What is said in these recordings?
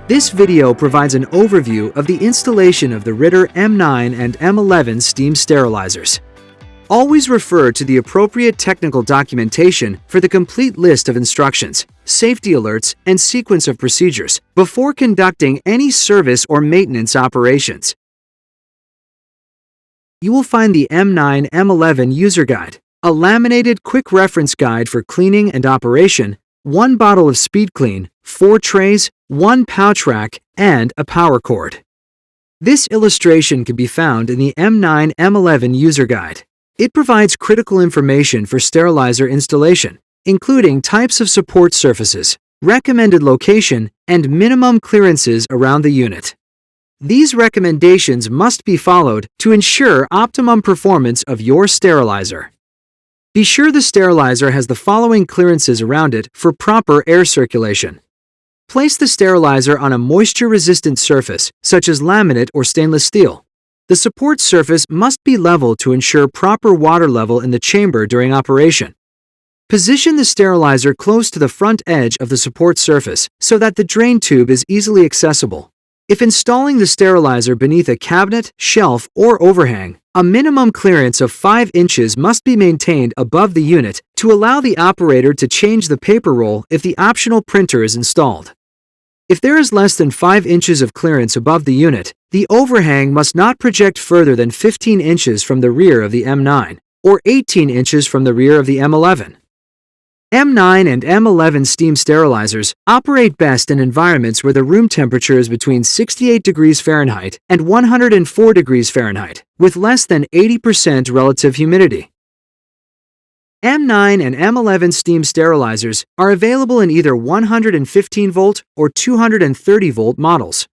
This video provides an overview of the installation of the Ritter M9 and M11 steam sterilizers. Always refer to the appropriate technical documentation for the complete list of instructions, safety alerts, and sequence of procedures before conducting any service or maintenance operations. You will find the M9 M11 User Guide, a laminated quick reference guide for cleaning and operation, 1 bottle of Speed Clean, 4 trays, 1 pouch rack, and a power cord. This illustration can be found in the M9 M11 User Guide. It provides critical information for sterilizer installation, including types of support surfaces, recommended location, and minimum clearances around the unit. These recommendations must be followed to ensure optimum performance of your sterilizer. Be sure the sterilizer has the following clearances around it for proper air circulation. Place the sterilizer on a moisture-resistant surface, such as laminate or stainless steel. The support surface must be level to ensure proper water level in the chamber during operation. Position the sterilizer close to the front edge of the support surface so that the drain tube is easily accessible. If installing the sterilizer beneath a cabinet, shelf, or overhang, a minimum clearance of 5 inches must be maintained above the unit to allow the operator to change the paper roll if the optional printer is installed. If there is less than 5 inches of clearance above the unit, the overhang must not project further than 15 inches from the rear of the M9, or 18 inches from the rear of the M11. M9 and M11 steam sterilizers operate best in environments where the room temperature is between 68 degrees Fahrenheit and 104 degrees Fahrenheit, with less than 80% relative humidity. M9 and M11 steam sterilizers are available in either 115-volt or 230-volt models.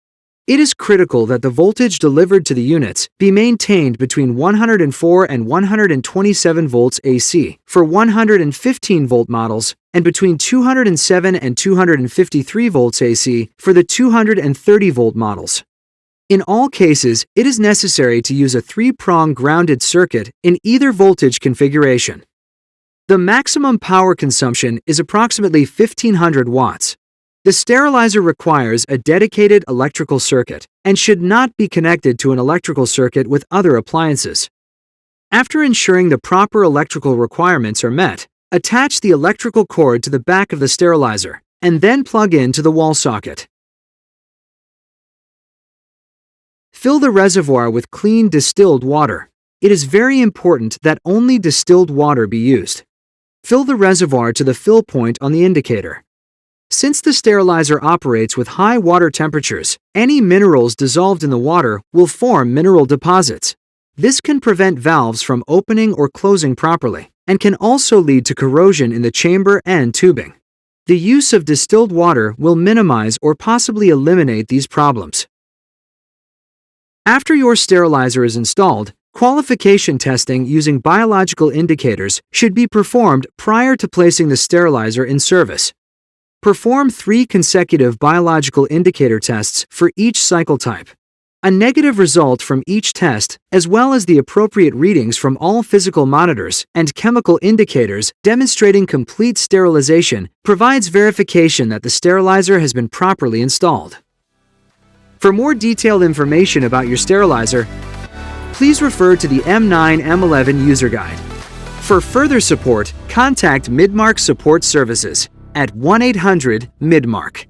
It is critical that the voltage delivered to the units be maintained between 104 and 127 volts AC for 115-volt models and between 207 and 253 volts AC for the 230-volt models. In all cases, it is necessary to use a 3-prong grounded circuit in either voltage configuration. The maximum power consumption is approximately 1500 watts. The sterilizer requires a dedicated electrical circuit and should not be connected to an electrical circuit with other appliances. After ensuring the proper electrical requirements are met, attach the electrical cord to the back of the sterilizer and then plug into the wall socket. Fill the reservoir with clean distilled water. It is very important that only distilled water be used. Fill the reservoir to the fill point on the indicator. Since the sterilizer operates with high water temperatures, any minerals dissolved in the water will form mineral deposits. This can prevent valves from opening or closing properly, and can also lead to corrosion in the chamber and tubing. The use of distilled water will minimize or possibly eliminate these problems. After your sterilizer is installed, qualification testing using biological indicators should be performed prior to placing the sterilizer in service. Perform 3 consecutive biological indicator tests for each cycle type. A negative result from each test, as well as the appropriate readings from all physical monitors and chemical indicators demonstrating complete sterilization, provides verification that the sterilizer has been properly installed. For more detailed information about your sterilizer, please refer to the M9 M11 User Guide. For further support, contact Midmark Support Services at 1-800-MIDMARK.